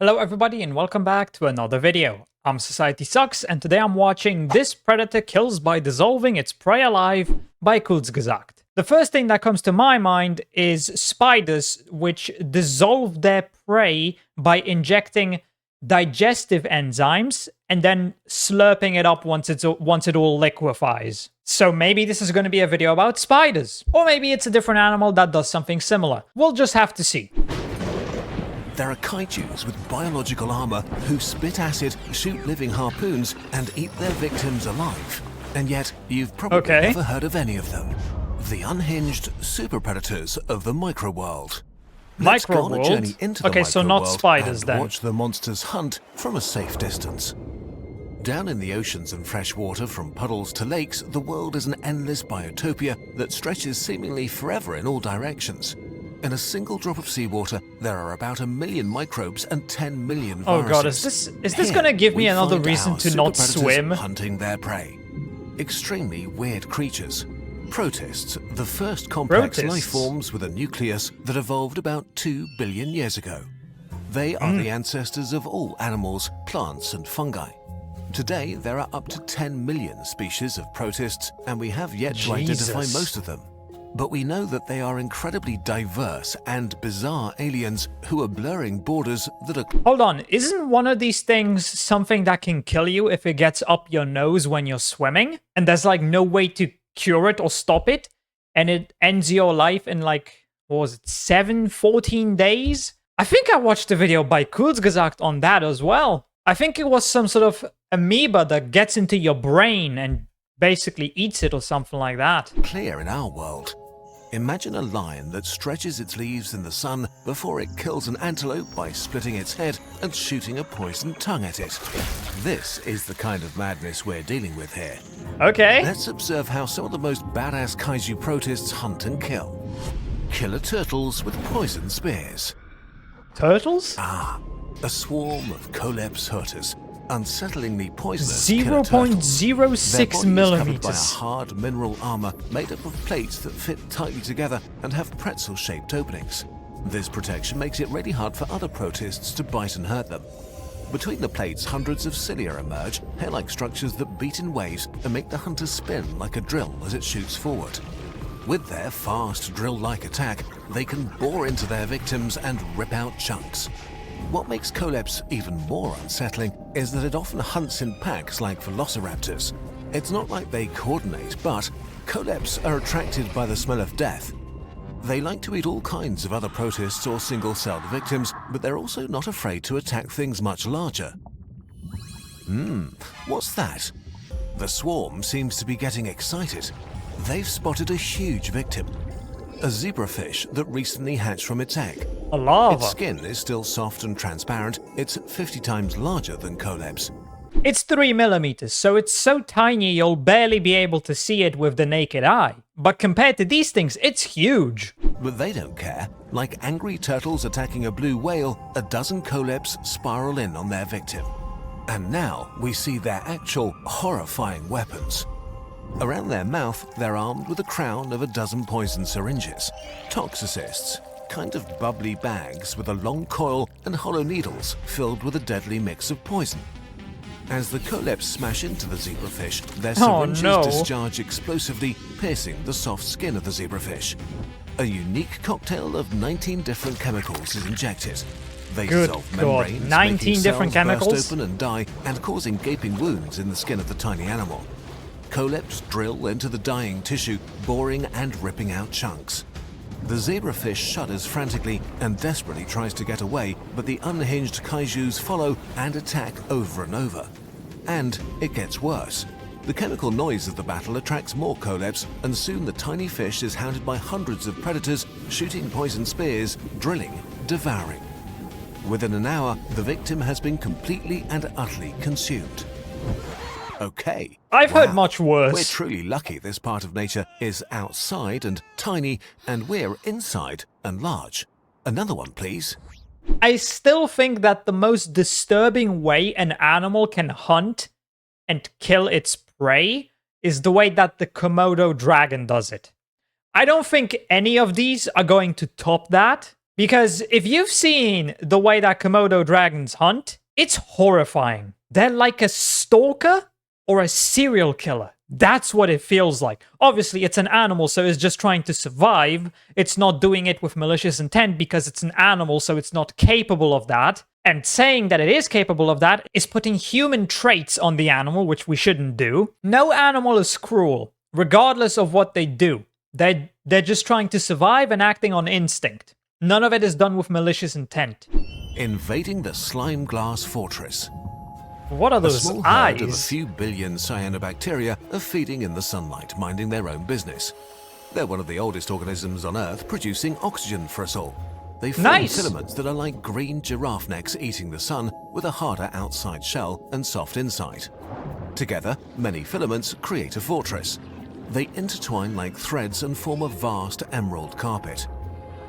Hello everybody and welcome back to another video. I'm SocietySucks and today I'm watching This Predator Kills by Dissolving Its Prey Alive by Kurzgesagt. The first thing that comes to my mind is spiders which dissolve their prey by injecting digestive enzymes and then slurping it up once it all liquefies. So maybe this is going to be a video about spiders. Or maybe it's a different animal that does something similar. We'll just have to see. There are kaijus with biological armor who spit acid, shoot living harpoons, and eat their victims alive. And yet, you've probably never heard of any of them. The unhinged super predators of the microworld. Let's go on a journey into the so not spiders and then. watch the monsters hunt from a safe distance. Down in the oceans and fresh water, from puddles to lakes, the world is an endless biotopia that stretches seemingly forever in all directions. In a single drop of seawater, there are about 1 million microbes and 10 million viruses. Oh god, is this gonna give me another reason to not swim? Hunting their prey. Extremely weird creatures. Protists, the first complex life forms with a nucleus that evolved about 2 billion years ago. They are the ancestors of all animals, plants, and fungi. Today, there are up to 10 million species of protists, and we have yet to identify most of them. But we know that they are incredibly diverse and bizarre aliens who are blurring borders that are... Hold on, isn't one of these things something that can kill you if it gets up your nose when you're swimming? And there's like no way to cure it or stop it? And it ends your life in like, what was it, 14 days? I think I watched a video by Kurzgesagt on that as well. I think it was some sort of amoeba that gets into your brain and basically eats it or something like that. Clear in our world. Imagine a lion that stretches its leaves in the sun before it kills an antelope by splitting its head and shooting a poisoned tongue at it. This is the kind of madness we're dealing with here. Okay. Let's observe how some of the most badass kaiju protists hunt and kill. Killer turtles with poison spears. Turtles? A swarm of Coleps hurters. Unsettlingly poisonous 0.06 millimeters. Covered by a hard mineral armor made up of plates that fit tightly together and have pretzel-shaped openings. This protection makes it really hard for other protists to bite and hurt them. Between the plates, hundreds of cilia emerge, hair-like structures that beat in waves and make the hunter spin like a drill as it shoots forward. With their fast, drill-like attack, they can bore into their victims and rip out chunks. What makes Coleps even more unsettling is that it often hunts in packs like velociraptors. It's not like they coordinate, but Coleps are attracted by the smell of death. They like to eat all kinds of other protists or single-celled victims, but they're also not afraid to attack things much larger. What's that? The swarm seems to be getting excited. They've spotted a huge victim. A zebrafish that recently hatched from its egg. A larva. Its skin is still soft and transparent. It's 50 times larger than Coleps. It's 3 millimeters, so it's so tiny you'll barely be able to see it with the naked eye. But compared to these things, it's huge. But they don't care. Like angry turtles attacking a blue whale, a dozen Coleps spiral in on their victim. And now we see their actual horrifying weapons. Around their mouth, they're armed with a crown of a dozen poison syringes. Toxicists, kind of bubbly bags with a long coil and hollow needles filled with a deadly mix of poison. As the Coleps smash into the zebrafish, their syringes discharge explosively, piercing the soft skin of the zebrafish. A unique cocktail of 19 different chemicals is injected. They dissolve membranes, 19 different chemicals burst open and die, and causing gaping wounds in the skin of the tiny animal. Coleps drill into the dying tissue, boring and ripping out chunks. The zebrafish shudders frantically and desperately tries to get away, but the unhinged kaijus follow and attack over and over. And it gets worse. The chemical noise of the battle attracts more Coleps, and soon the tiny fish is hounded by hundreds of predators, shooting poison spears, drilling, devouring. Within an hour, the victim has been completely and utterly consumed. Okay. I've heard much worse. We're truly lucky this part of nature is outside and tiny, and we're inside and large. Another one, please. I still think that the most disturbing way an animal can hunt and kill its prey is the way that the Komodo dragon does it. I don't think any of these are going to top that. Because if you've seen the way that Komodo dragons hunt, it's horrifying. They're like a stalker or a serial killer. That's what it feels like. Obviously, it's an animal, so it's just trying to survive. It's not doing it with malicious intent because it's an animal, so it's not capable of that. And saying that it is capable of that is putting human traits on the animal, which we shouldn't do. No animal is cruel, regardless of what they do. They're just trying to survive and acting on instinct. None of it is done with malicious intent. Invading the slime glass fortress. What are A those small herd of a eyes? few billion cyanobacteria are feeding in the sunlight, minding their own business. They're one of the oldest organisms on Earth, producing oxygen for us all. They form Nice. filaments that are like green giraffe necks eating the sun, with a harder outside shell and soft inside. Together, many filaments create a fortress. They intertwine like threads and form a vast emerald carpet.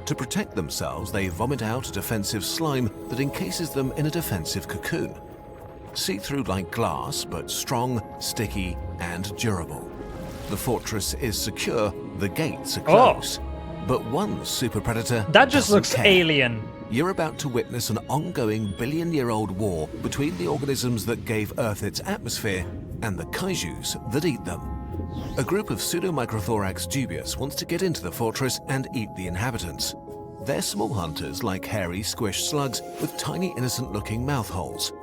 To protect themselves, they vomit out a defensive slime that encases them in a defensive cocoon. See-through like glass, but strong, sticky, and durable. The fortress is secure, the gates are closed. But one super predator That just doesn't looks care. alien. You're about to witness an ongoing billion-year-old war between the organisms that gave Earth its atmosphere and the kaijus that eat them. A group of Pseudomicrothorax dubius wants to get into the fortress and eat the inhabitants. They're small hunters like hairy, squished slugs with tiny, innocent-looking mouth holes.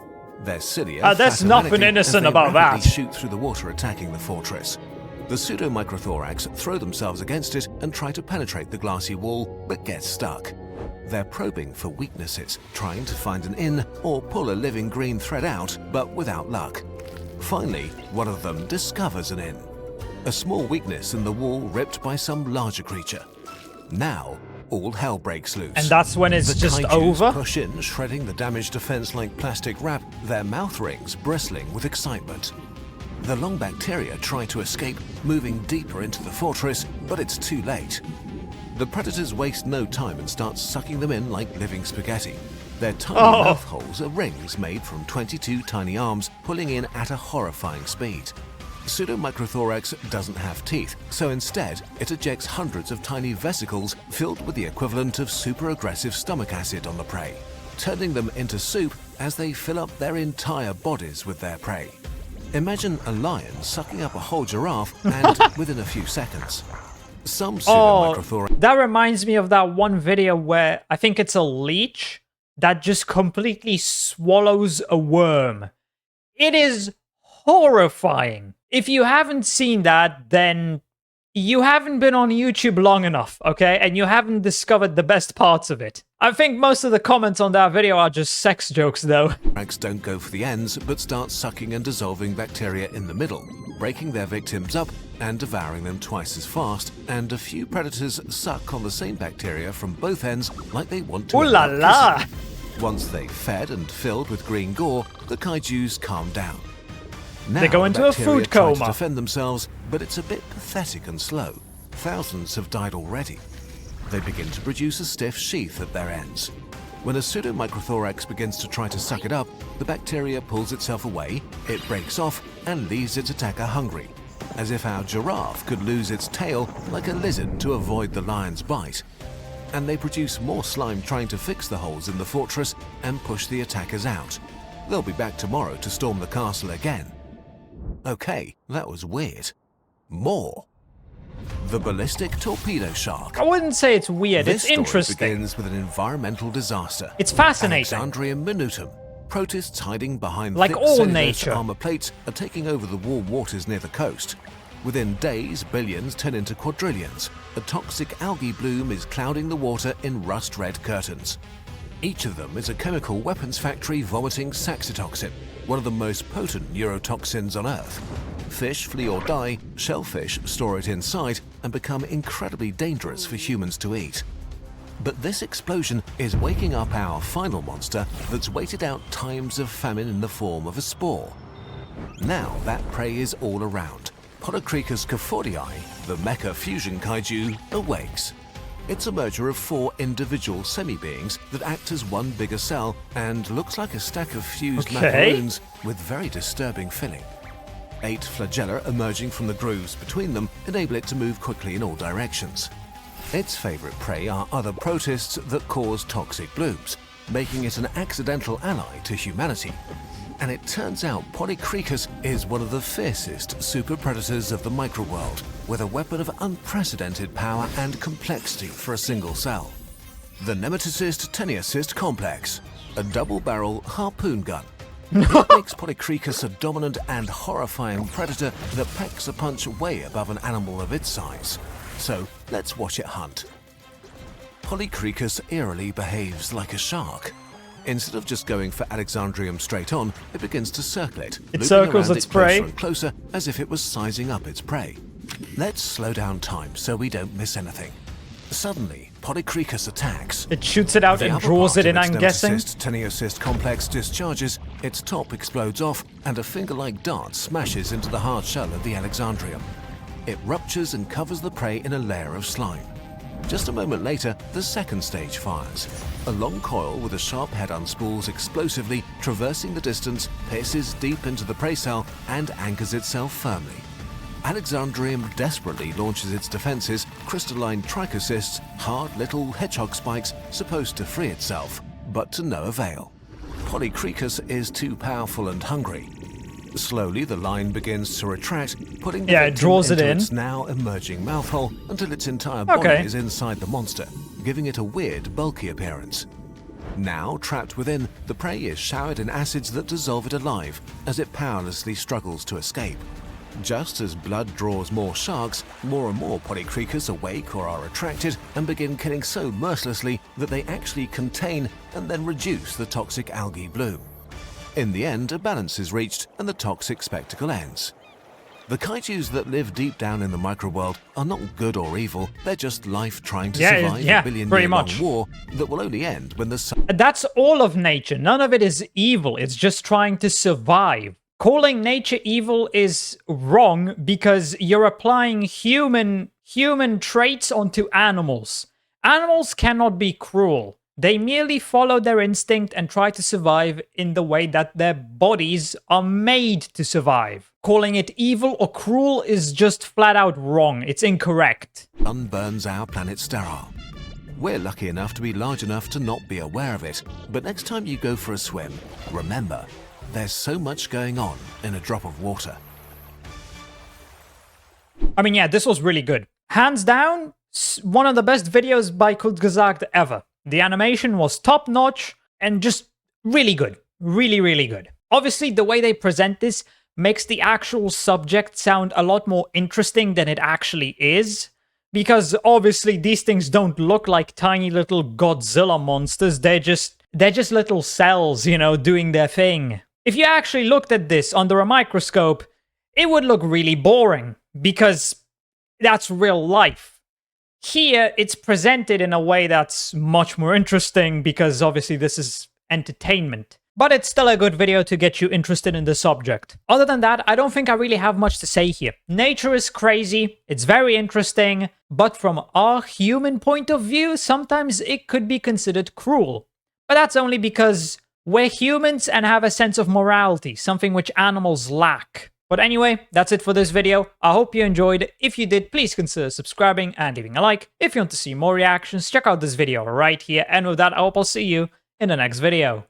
They're sillier, There's fatter nothing manatee, innocent and they about rapidly that. shoot through the water, attacking the fortress. The Pseudomicrothorax throw themselves against it and try to penetrate the glassy wall, but get stuck. They're probing for weaknesses, trying to find an in or pull a living green thread out, but without luck. Finally, one of them discovers an in. A small weakness in the wall ripped by some larger creature. Now, all hell breaks loose. And that's when it's The just kaijus over? push in, shredding the damaged defense like plastic wrap, their mouth rings bristling with excitement. The long bacteria try to escape, moving deeper into the fortress, but it's too late. The predators waste no time and start sucking them in like living spaghetti. Their tiny mouth holes are rings made from 22 tiny arms, pulling in at a horrifying speed. Pseudomicrothorax doesn't have teeth, so instead it ejects hundreds of tiny vesicles filled with the equivalent of super aggressive stomach acid on the prey, turning them into soup as they fill up their entire bodies with their prey. Imagine a lion sucking up a whole giraffe and within a few seconds. Some Pseudomicrothorax That reminds me of that one video where I think it's a leech that just completely swallows a worm. It is horrifying. If you haven't seen that, then you haven't been on YouTube long enough, okay? And you haven't discovered the best parts of it. I think most of the comments on that video are just sex jokes, though. don't go for the ends, but start sucking and dissolving bacteria in the middle, breaking their victims up and devouring them twice as fast, and a few predators suck on the same bacteria from both ends like they want to. Ooh la la! Once they've fed and filled with green gore, the kaijus calm down. Now, They go into the a bacteria food try to coma. defend themselves, but it's a bit pathetic and slow. Thousands have died already. They begin to produce a stiff sheath at their ends. When a Pseudomicrothorax begins to try to suck it up, the bacteria pulls itself away, it breaks off, and leaves its attacker hungry, as if our giraffe could lose its tail like a lizard to avoid the lion's bite. And they produce more slime trying to fix the holes in the fortress and push the attackers out. They'll be back tomorrow to storm the castle again. Okay, that was weird. More. The ballistic torpedo shark. I wouldn't say it's weird, This it's story interesting. begins with an environmental disaster. It's fascinating. Alexandrium minutum. Protists hiding behind Like thick all cellulose nature. armor plates are taking over the warm waters near the coast. Within days, billions turn into quadrillions. A toxic algae bloom is clouding the water in rust-red curtains. Each of them is a chemical weapons factory vomiting saxitoxin, one of the most potent neurotoxins on Earth. Fish flee or die, shellfish store it inside and become incredibly dangerous for humans to eat. But this explosion is waking up our final monster that's waited out times of famine in the form of a spore. Now that prey is all around. Podocricus cafordii, the mecha fusion kaiju, awakes. It's a merger of 4 individual semi-beings that act as one bigger cell and looks like a stack of fused macaroons with very disturbing filling. 8 flagella emerging from the grooves between them enable it to move quickly in all directions. Its favorite prey are other protists that cause toxic blooms, making it an accidental ally to humanity. And it turns out Polycrechus is one of the fiercest super predators of the microworld, with a weapon of unprecedented power and complexity for a single cell. The Nemeticist Teniacist Complex, a double-barrel harpoon gun. It makes Polycrechus a dominant and horrifying predator that packs a punch way above an animal of its size. So let's watch it hunt. Polycrechus eerily behaves like a shark. Instead of just going for Alexandrium straight on, it begins to circle it. It circles its prey. Closer and closer, as if it was sizing up its prey. Let's slow down time so we don't miss anything. Suddenly, Polycrechus attacks. It shoots it out and draws it in, I'm guessing. Teniacist complex discharges, its top explodes off, and a finger-like dart smashes into the hard shell of the Alexandrium. It ruptures and covers the prey in a layer of slime. Just a moment later, the second stage fires. A long coil with a sharp head unspools explosively, traversing the distance, pierces deep into the prey cell, and anchors itself firmly. Alexandrium desperately launches its defenses, crystalline trichocysts, hard little hedgehog spikes supposed to free itself, but to no avail. Polycrechus is too powerful and hungry. Slowly, the line begins to retract, putting the it draws it into in. its now emerging mouthhole until its entire body is inside the monster, giving it a weird, bulky appearance. Now, trapped within, the prey is showered in acids that dissolve it alive as it powerlessly struggles to escape. Just as blood draws more sharks, more and more Polycrechus awake or are attracted and begin killing so mercilessly that they actually contain and then reduce the toxic algae bloom. In the end, a balance is reached and the toxic spectacle ends. The kaijus that live deep down in the microworld are not good or evil, they're just life trying to survive a billion-year-long war that will only end when the sun... That's all of nature. None of it is evil. It's just trying to survive. Calling nature evil is wrong because you're applying human traits onto animals. Animals cannot be cruel. They merely follow their instinct and try to survive in the way that their bodies are made to survive. Calling it evil or cruel is just flat out wrong. It's incorrect. Sun burns our planet sterile. We're lucky enough to be large enough to not be aware of it, but next time you go for a swim, remember, there's so much going on in a drop of water. I mean, yeah, this was really good. Hands down, one of the best videos by Kurzgesagt ever. The animation was top-notch and just really good. Really, really good. Obviously, the way they present this makes the actual subject sound a lot more interesting than it actually is. Because obviously these things don't look like tiny little Godzilla monsters. They're just little cells, you know, doing their thing. If you actually looked at this under a microscope, it would look really boring. Because that's real life. Here, it's presented in a way that's much more interesting because obviously this is entertainment. But it's still a good video to get you interested in the subject. Other than that, I don't think I really have much to say here. Nature is crazy, it's very interesting, but from our human point of view, sometimes it could be considered cruel. But that's only because we're humans and have a sense of morality, something which animals lack. But anyway, that's it for this video. I hope you enjoyed. If you did, please consider subscribing and leaving a like. If you want to see more reactions, check out this video right here. And with that, I hope I'll see you in the next video.